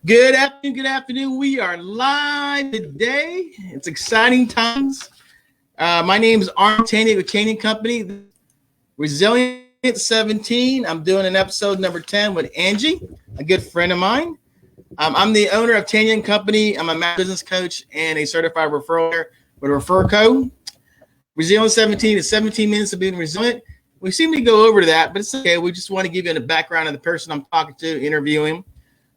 Good afternoon. Good afternoon. We are live today. It's exciting times. My name is Arnel Tanyag with Tanyag Company. Resilient 17. I'm doing an episode number 10 with Angie, a good friend of mine. I'm the owner of Tanyag Company. I'm a master business coach and a certified referral with a refer code. Resilient 17 is 17 minutes of being resilient. We seem to go over to that, but it's okay. We just want to give you the background of the person I'm talking to, interviewing.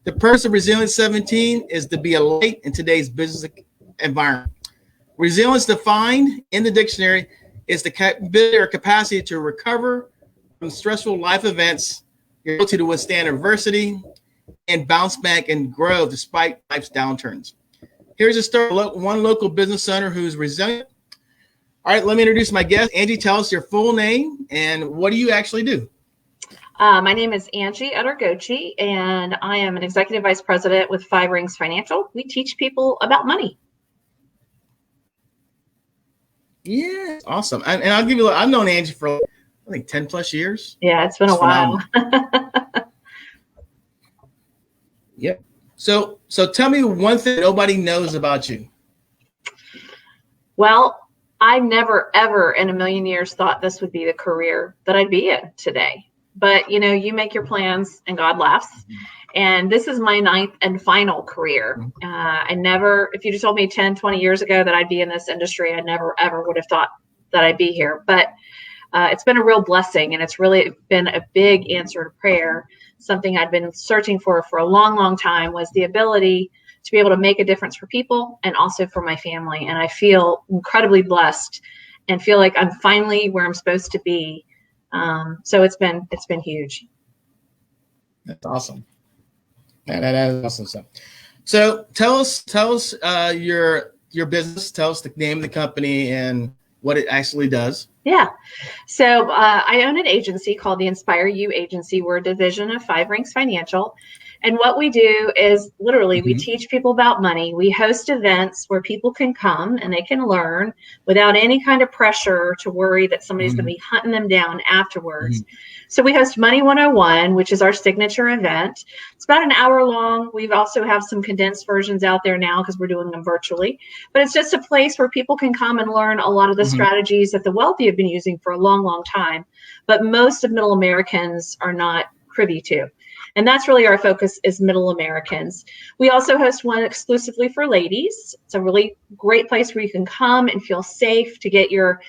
The purpose of Resilience 17 is to be a light in today's business environment. Resilience defined in the dictionary is the ability or capacity to recover from stressful life events, your ability to withstand adversity, and bounce back and grow despite life's downturns. Here's a story of one local business owner who's resilient. All right, let me introduce my guest. Angie, tell us your full name and what do you actually do? My name is Angie Utter Gauthier, and I am an executive vice president with 5 Rings Financial. We teach people about money. Yeah, awesome. And I'll give you, I've known Angie for, I think, 10 plus years. Yeah, it's been a while. Yep. So tell me one thing nobody knows about you. Well, I never, ever in a million years thought this would be the career that I'd be in today. But, you know, you make your plans and God laughs. And this is my 9th and final career. I never, if you just told me 10, 20 years ago that I'd be in this industry, I never, ever would have thought that I'd be here. But it's been a real blessing. And it's really been a big answer to prayer. Something I'd been searching for a long, long time was the ability to be able to make a difference for people and also for my family. And I feel incredibly blessed and feel like I'm finally where I'm supposed to be. So it's been huge. That's awesome. That is awesome stuff. So tell us your business. Tell us the name of the company and what it actually does. Yeah. So I own an agency called the Inspire You Agency. We're a division of 5 Rings Financial. And what we do is literally we teach people about money. We host events where people can come and they can learn without any kind of pressure to worry that somebody's going to be hunting them down afterwards. So we host Money 101, which is our signature event. It's about an hour long. We also have some condensed versions out there now because we're doing them virtually. But it's just a place where people can come and learn a lot of the strategies that the wealthy have been using for a long, long time. But most of middle Americans are not privy to. And that's really our focus is middle Americans. We also host one exclusively for ladies. It's a really great place where you can come and feel safe to get your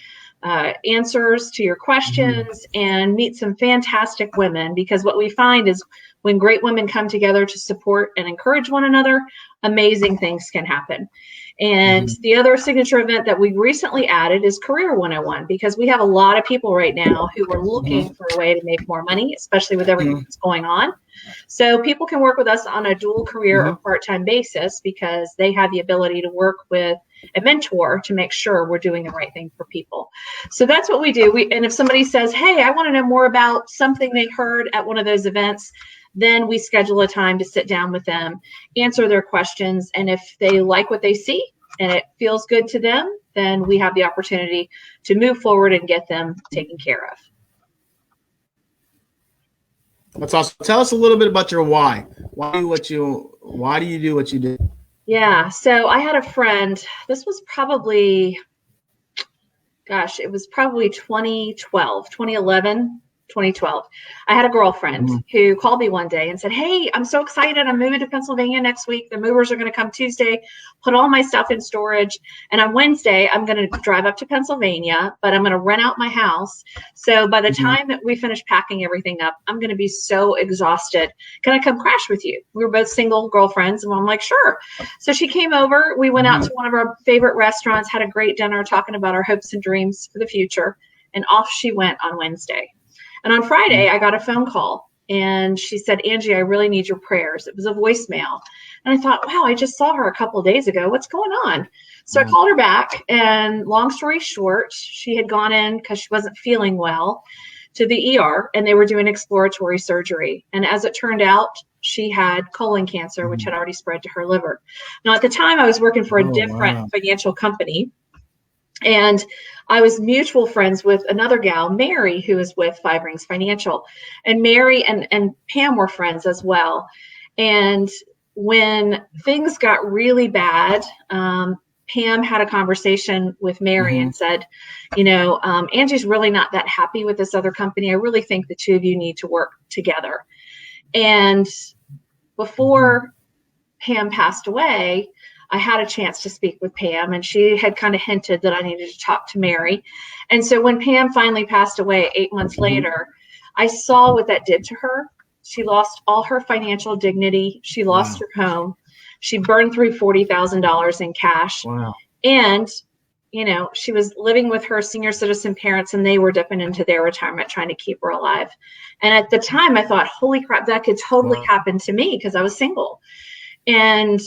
answers to your questions and meet some fantastic women. Because what we find is when great women come together to support and encourage one another, amazing things can happen. And the other signature event that we recently added is Career 101, because we have a lot of people right now who are looking for a way to make more money, especially with everything that's going on. So people can work with us on a dual career or part-time basis because they have the ability to work with a mentor to make sure we're doing the right thing for people. So that's what we do. And if somebody says, hey, I want to know more about something they heard at one of those events, then we schedule a time to sit down with them, answer their questions. And if they like what they see and it feels good to them, then we have the opportunity to move forward and get them taken care of. That's awesome. Tell us a little bit about your why. Why do you do what you do? Yeah. So I had a friend, this was probably, it was probably 2011. 2012. I had a girlfriend who called me one day and said, hey, I'm so excited. I'm moving to Pennsylvania next week. The movers are going to come Tuesday, put all my stuff in storage. And on Wednesday, I'm going to drive up to Pennsylvania, but I'm going to rent out my house. So by the time that we finish packing everything up, I'm going to be so exhausted. Can I come crash with you? We were both single girlfriends. And I'm like, sure. So she came over. We went out to one of our favorite restaurants, had a great dinner, talking about our hopes and dreams for the future. And off she went on Wednesday. And on Friday, I got a phone call and she said, Angie, I really need your prayers. It was a voicemail. And I thought, wow, I just saw her a couple of days ago. What's going on? So I called her back, and long story short, she had gone in because she wasn't feeling well to the ER, and they were doing exploratory surgery. And as it turned out, she had colon cancer, which had already spread to her liver. Now, at the time, I was working for a different financial company. And I was mutual friends with another gal, Mary, who is with 5 Rings Financial. And Mary and Pam were friends as well. And when things got really bad, Pam had a conversation with Mary and said, Angie's really not that happy with this other company. I really think the two of you need to work together. And before Pam passed away, I had a chance to speak with Pam, and she had kind of hinted that I needed to talk to Mary. And so when Pam finally passed away 8 months later, I saw what that did to her. She lost all her financial dignity. She lost her home. She burned through $40,000 in cash. Wow. And, she was living with her senior citizen parents, and they were dipping into their retirement trying to keep her alive. And at the time, I thought, holy crap, that could totally happen to me because I was single. And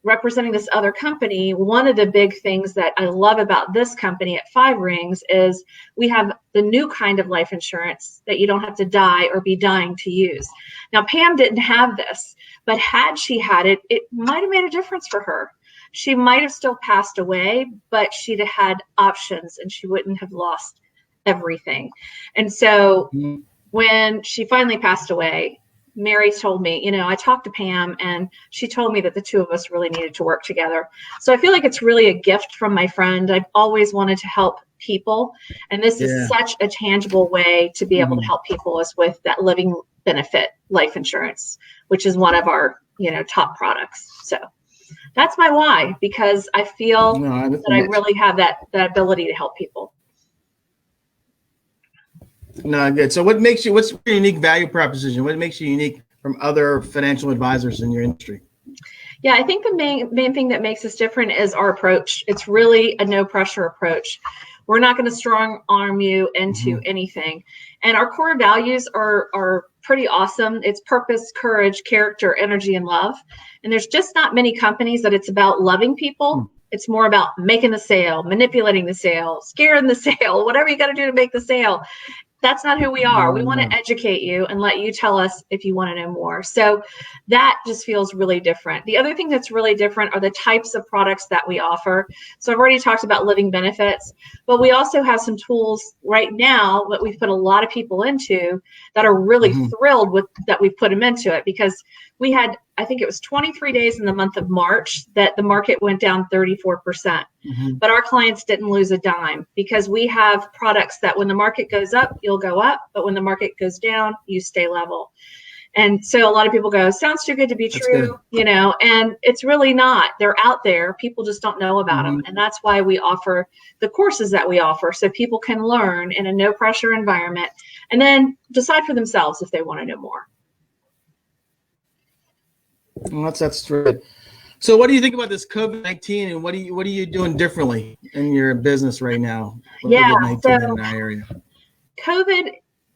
representing this other company, one of the big things that I love about this company at 5 Rings is we have the new kind of life insurance that you don't have to die or be dying to use. Now, Pam didn't have this, but had she had it, it might have made a difference for her. She might have still passed away, but she'd have had options and she wouldn't have lost everything. And so when she finally passed away, Mary told me, I talked to Pam and she told me that the two of us really needed to work together. So I feel like it's really a gift from my friend. I've always wanted to help people. And this is such a tangible way to be able to help people is with that living benefit life insurance, which is one of our, top products. So that's my why, because I feel that I really have that ability to help people. No, good. So what's your unique value proposition? What makes you unique from other financial advisors in your industry? Yeah, I think the main thing that makes us different is our approach. It's really a no pressure approach. We're not going to strong arm you into anything. And our core values are pretty awesome. It's purpose, courage, character, energy, and love. And there's just not many companies that it's about loving people. It's more about making the sale, manipulating the sale, scaring the sale, whatever you got to do to make the sale. That's not who we are. We want to educate you and let you tell us if you want to know more. So that just feels really different. The other thing that's really different are the types of products that we offer. So I've already talked about living benefits, but we also have some tools right now that we've put a lot of people into that are really thrilled with that we've put them into it, because we had, I think it was 23 days in the month of March that the market went down 34%. But our clients didn't lose a dime, because we have products that when the market goes up, you'll go up. But when the market goes down, you stay level. And so a lot of people go, sounds too good to be true, and it's really not. They're out there. People just don't know about them. And that's why we offer the courses that we offer, so people can learn in a no pressure environment and then decide for themselves if they want to know more. Well, that's good. So what do you think about this COVID-19, and what are you doing differently in your business right now? So in our area? COVID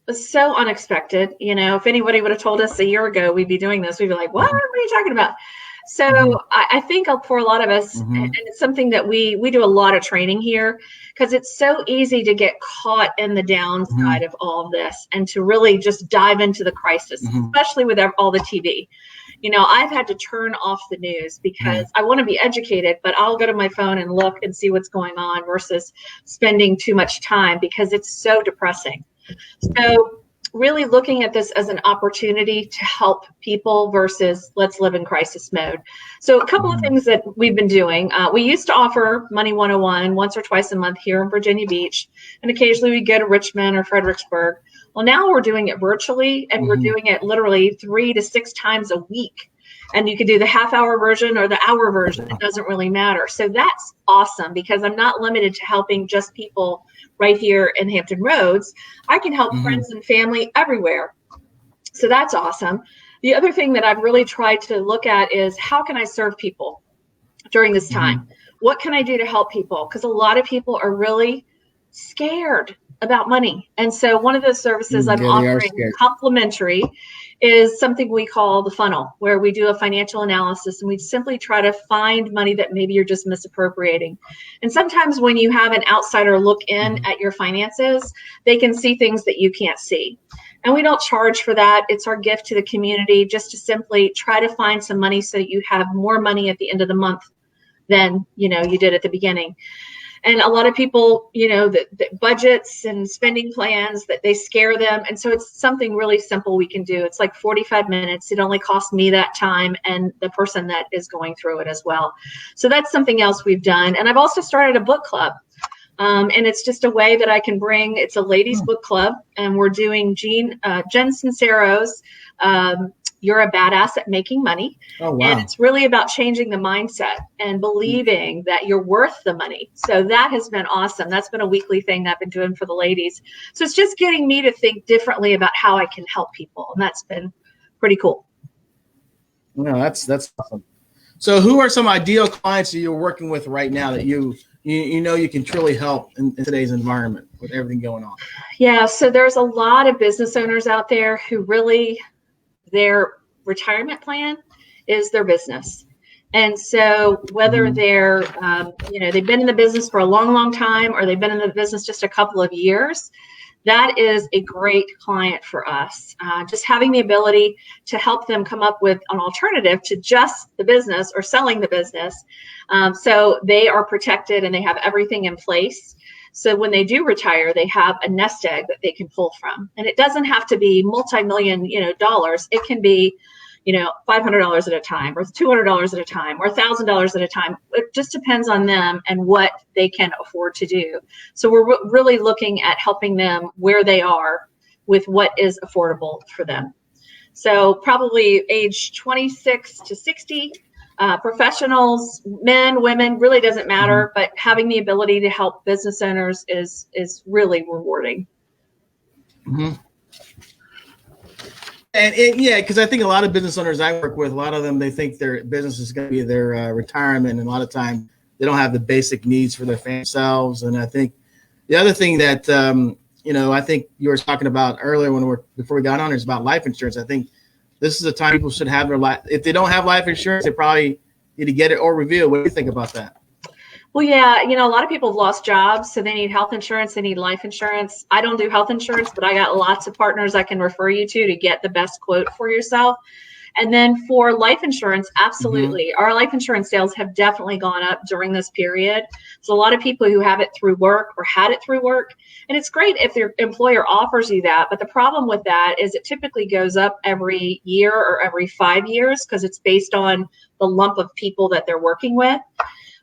was so unexpected. If anybody would have told us a year ago we'd be doing this, we'd be like, what are you talking about? So I think for a lot of us, and it's something that we do a lot of training here, because it's so easy to get caught in the downside of all of this and to really just dive into the crisis, especially with all the TV. I've had to turn off the news because I want to be educated, but I'll go to my phone and look and see what's going on versus spending too much time because it's so depressing. So really looking at this as an opportunity to help people versus let's live in crisis mode. So a couple of things that we've been doing. We used to offer Money 101 once or twice a month here in Virginia Beach, and occasionally we go to Richmond or Fredericksburg. Well, now we're doing it virtually, and we're doing it literally 3 to 6 times a week. And you could do the half-hour version or the hour version. It doesn't really matter. So that's awesome, because I'm not limited to helping just people right here in Hampton Roads. I can help friends and family everywhere. So that's awesome. The other thing that I've really tried to look at is how can I serve people during this time? What can I do to help people? Because a lot of people are really scared about money. And so one of the services I'm offering complimentary is something we call the funnel, where we do a financial analysis and we simply try to find money that maybe you're just misappropriating. And sometimes when you have an outsider look in at your finances, they can see things that you can't see. And we don't charge for that. It's our gift to the community, just to simply try to find some money so that you have more money at the end of the month than you did at the beginning. And a lot of people, the budgets and spending plans, that they scare them. And so it's something really simple we can do. It's like 45 minutes. It only costs me that time and the person that is going through it as well. So that's something else we've done. And I've also started a book club. And it's just a way that I can bring, it's a ladies book club, and we're doing Jen Sincero's You're a Badass at Making Money. Oh, wow. And it's really about changing the mindset and believing that you're worth the money. So that has been awesome. That's been a weekly thing that I've been doing for the ladies. So it's just getting me to think differently about how I can help people. And that's been pretty cool. No, that's awesome. So who are some ideal clients that you're working with right now that you know you can truly help in today's environment with everything going on? Yeah, so there's a lot of business owners out there who really, their retirement plan is their business. And so whether they're, they've been in the business for a long, long time, or they've been in the business just a couple of years, that is a great client for us. Just having the ability to help them come up with an alternative to just the business or selling the business. So they are protected and they have everything in place. So when they do retire, they have a nest egg that they can pull from. And it doesn't have to be multi-million, dollars. It can be, $500 at a time, or $200 at a time, or $1,000 at a time. It just depends on them and what they can afford to do. So we're really looking at helping them where they are with what is affordable for them. So probably age 26 to 60, professionals, men, women, really doesn't matter, but having the ability to help business owners is really rewarding. Mm-hmm. And because I think a lot of business owners I work with, a lot of them, they think their business is going to be their retirement. And a lot of time they don't have the basic needs for their themselves. And I think the other thing that, I think you were talking about earlier before we got on is about life insurance. I think this is a time people should have their life. If they don't have life insurance, they probably need to get it or review it. What do you think about that? Well, yeah, a lot of people have lost jobs, so they need health insurance, they need life insurance. I don't do health insurance, but I got lots of partners I can refer you to get the best quote for yourself. And then for life insurance, absolutely. Our life insurance sales have definitely gone up during this period. So a lot of people who have it through work or had it through work, and it's great if their employer offers you that. But the problem with that is it typically goes up every year or every 5 years because it's based on the lump of people that they're working with.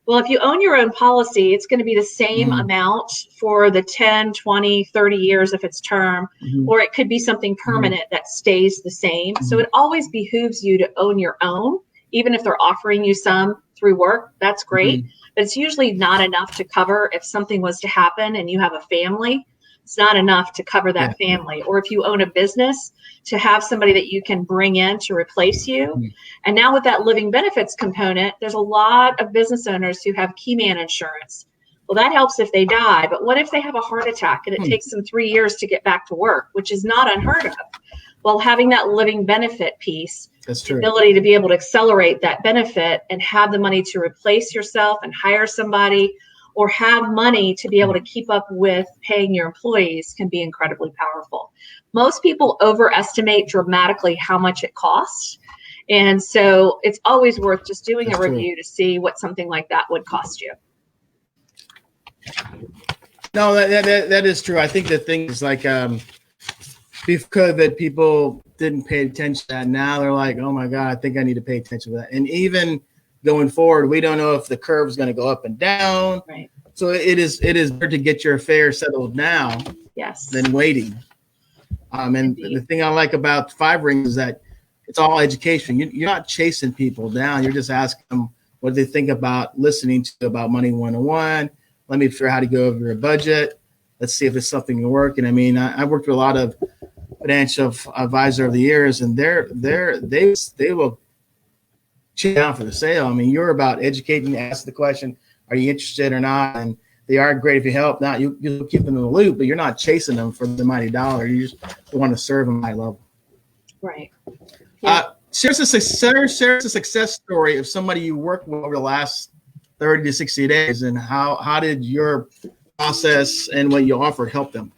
Well, if you own your own policy, it's going to be the same amount for the 10, 20, 30 years if it's term, or it could be something permanent that stays the same. So it always behooves you to own your own, even if they're offering you some through work. That's great. But it's usually not enough to cover if something was to happen and you have a family. It's not enough to cover that family. Or if you own a business, to have somebody that you can bring in to replace you. And now with that living benefits component, there's a lot of business owners who have key man insurance. Well, that helps if they die, but what if they have a heart attack and it takes them 3 years to get back to work, which is not unheard of? Well, having that living benefit piece, the ability to be able to accelerate that benefit and have the money to replace yourself and hire somebody, or have money to be able to keep up with paying your employees, can be incredibly powerful. Most people overestimate dramatically how much it costs. And so it's always worth just doing a review to see what something like that would cost you. No, that is true. I think the thing is like before COVID, people didn't pay attention to that. Now they're like, oh my God, I think I need to pay attention to that. And even going forward, we don't know if the curve is going to go up and down. Right. So it is better to get your affairs settled now than waiting. And the thing I like about 5 Rings is that it's all education. You're not chasing people down. You're just asking them what they think about listening to about Money 101. Let me figure out how to go over your budget. Let's see if it's something to work. And I mean, I worked with a lot of financial advisors over the years, and they will chip down for the sale. I mean, you're about educating, ask the question, are you interested or not? And they are great if you help. Now you keep them in the loop, but you're not chasing them for the mighty dollar. You just want to serve them high level. Right. Share us a success story of somebody you worked with over the last 30 to 60 days, and how did your process and what you offered help them?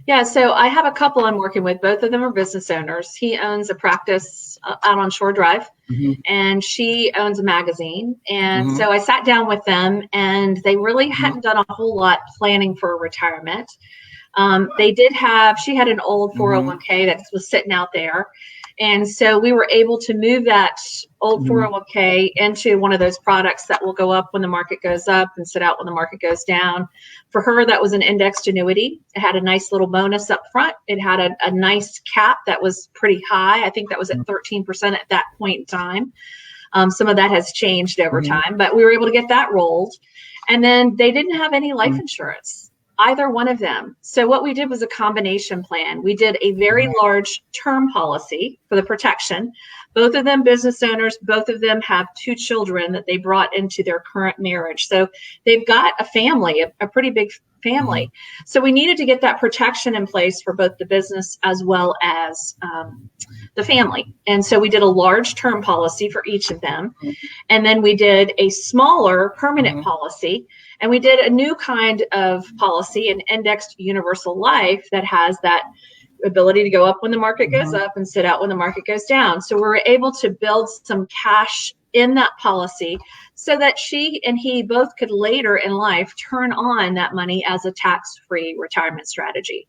Yeah, so I have a couple I'm working with. Both of them are business owners. He owns a practice out on Shore Drive, and she owns a magazine. And so I sat down with them, and they really hadn't done a whole lot planning for retirement. She had an old 401k that was sitting out there. And so we were able to move that old 401k into one of those products that will go up when the market goes up and sit out when the market goes down. For her, that was an indexed annuity. It had a nice little bonus up front. It had a nice cap that was pretty high. I think that was at 13% at that point in time. Some of that has changed over time, but we were able to get that rolled. And then they didn't have any life insurance, either one of them. So what we did was a combination plan. We did a very large term policy for the protection. Both of them business owners, both of them have 2 children that they brought into their current marriage. So they've got a family, a pretty big family. So we needed to get that protection in place for both the business as well as the family. And so we did a large term policy for each of them. And then we did a smaller permanent policy. And we did a new kind of policy, an indexed universal life that has that ability to go up when the market goes up and sit out when the market goes down. So we were able to build some cash in that policy so that she and he both could later in life turn on that money as a tax-free retirement strategy.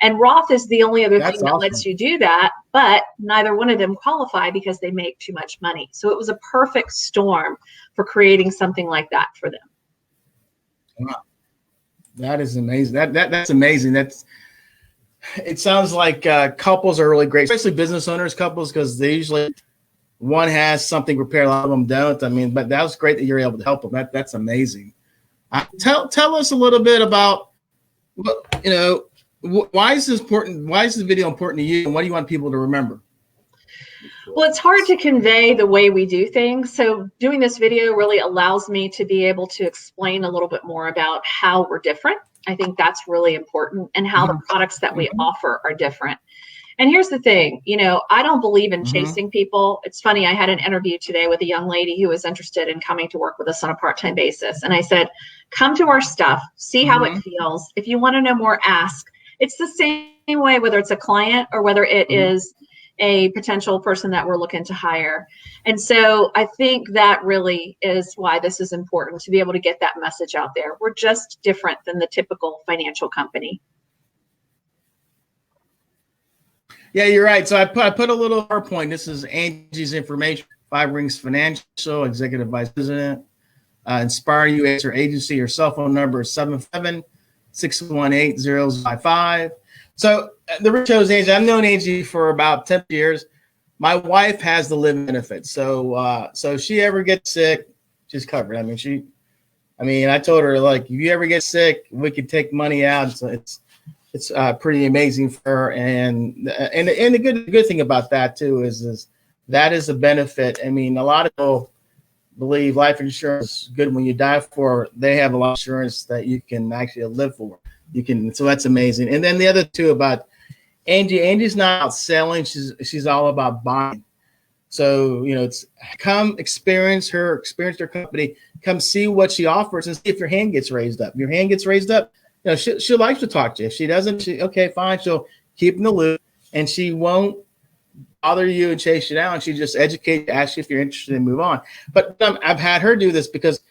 And Roth is the only other thing that lets you do that, but neither one of them qualify because they make too much money. So it was a perfect storm for creating something like that for them. Wow. That is amazing. That's amazing. It sounds like couples are really great, especially business owners, couples, because they usually one has something prepared, a lot of them don't. I mean, but that was great that you're able to help them. That's amazing. Tell us a little bit about why is this important? Why is this video important to you, and what do you want people to remember? Well, it's hard to convey the way we do things. So doing this video really allows me to be able to explain a little bit more about how we're different. I think that's really important, and how the products that we offer are different. And here's the thing, I don't believe in chasing people. It's funny, I had an interview today with a young lady who was interested in coming to work with us on a part-time basis. And I said, come to our stuff, see how it feels. If you want to know more, ask. It's the same way, whether it's a client or whether it is a potential person that we're looking to hire. And so I think that really is why this is important, to be able to get that message out there. We're just different than the typical financial company. Yeah, you're right. So I put a little PowerPoint. This is Angie's information. 5 Rings Financial, Executive Vice President. Inspire You as your agency. Your cell phone number is 776180055. So the reason I chose Angie, I've known Angie for about 10 years. My wife has the living benefit. So if she ever gets sick, she's covered. I mean, I told her, like, if you ever get sick, we could take money out. So it's pretty amazing for her. And the good thing about that too is that is a benefit. I mean, a lot of people believe life insurance is good when you die for. They have a lot of insurance that you can actually live for. So that's amazing. And then the other two about Angie's not out selling. She's all about buying. So, it's come experience her company, come see what she offers and see if your hand gets raised up. If your hand gets raised up, she likes to talk to you. If she doesn't, okay, fine. She'll keep in the loop, and she won't bother you and chase you down. She just educate you, ask you if you're interested, and move on. But I've had her do this because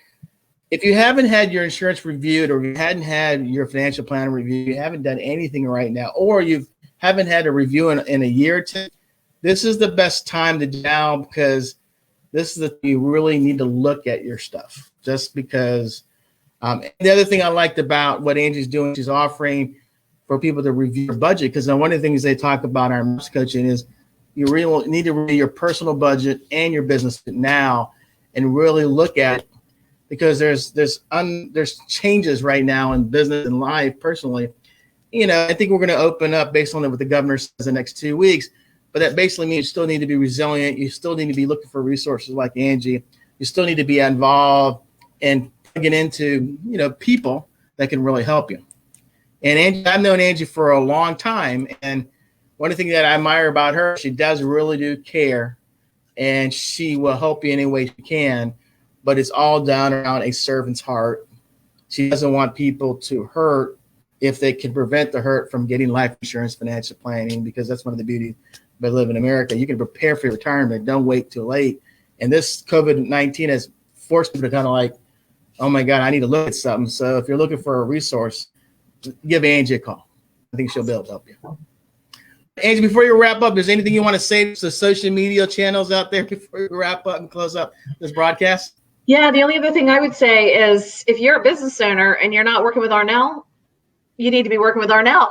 if you haven't had your insurance reviewed, or you hadn't had your financial plan reviewed, you haven't done anything right now, or you haven't had a review in a year or two, this is the best time to do now, because you really need to look at your stuff. Just because the other thing I liked about what Angie's doing, she's offering for people to review your budget, because one of the things they talk about in our maps coaching is you really need to review your personal budget and your business now and really look at it, because there's changes right now in business and life personally. I think we're going to open up based on what the governor says the next 2 weeks, but that basically means you still need to be resilient. You still need to be looking for resources like Angie. You still need to be involved and get into, people that can really help you. And Angie, I've known Angie for a long time. And one of the things that I admire about her, she does really do care, and she will help you any way she can, but it's all done around a servant's heart. She doesn't want people to hurt if they can prevent the hurt from getting life insurance, financial planning, because that's one of the beauties by living in America. You can prepare for your retirement. Don't wait too late. And this COVID-19 has forced people to kind of like, oh my God, I need to look at something. So if you're looking for a resource, give Angie a call. I think she'll be able to help you. Angie, before you wrap up, is anything you want to say to the social media channels out there before you wrap up and close up this broadcast? Yeah, the only other thing I would say is if you're a business owner and you're not working with Arnel, you need to be working with Arnel.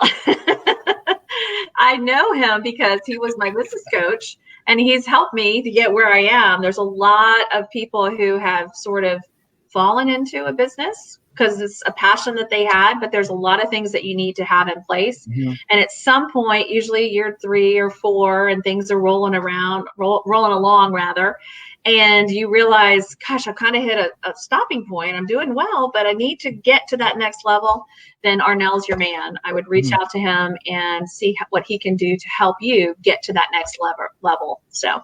I know him because he was my business coach and he's helped me to get where I am. There's a lot of people who have sort of fallen into a business because it's a passion that they had, but there's a lot of things that you need to have in place. Mm-hmm. And at some point, usually year 3 or 4, and things are rolling along rather, and you realize, gosh, I've kind of hit a stopping point. I'm doing well, but I need to get to that next level. Then Arnel's your man. I would reach out to him and see what he can do to help you get to that next level. So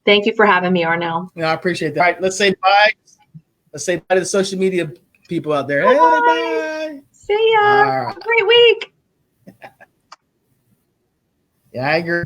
thank you for having me, Arnel. Yeah, I appreciate that. All right, let's say bye. Let's say bye to the social media people out there. Bye. See ya. Right. Have a great week. Yeah, I agree.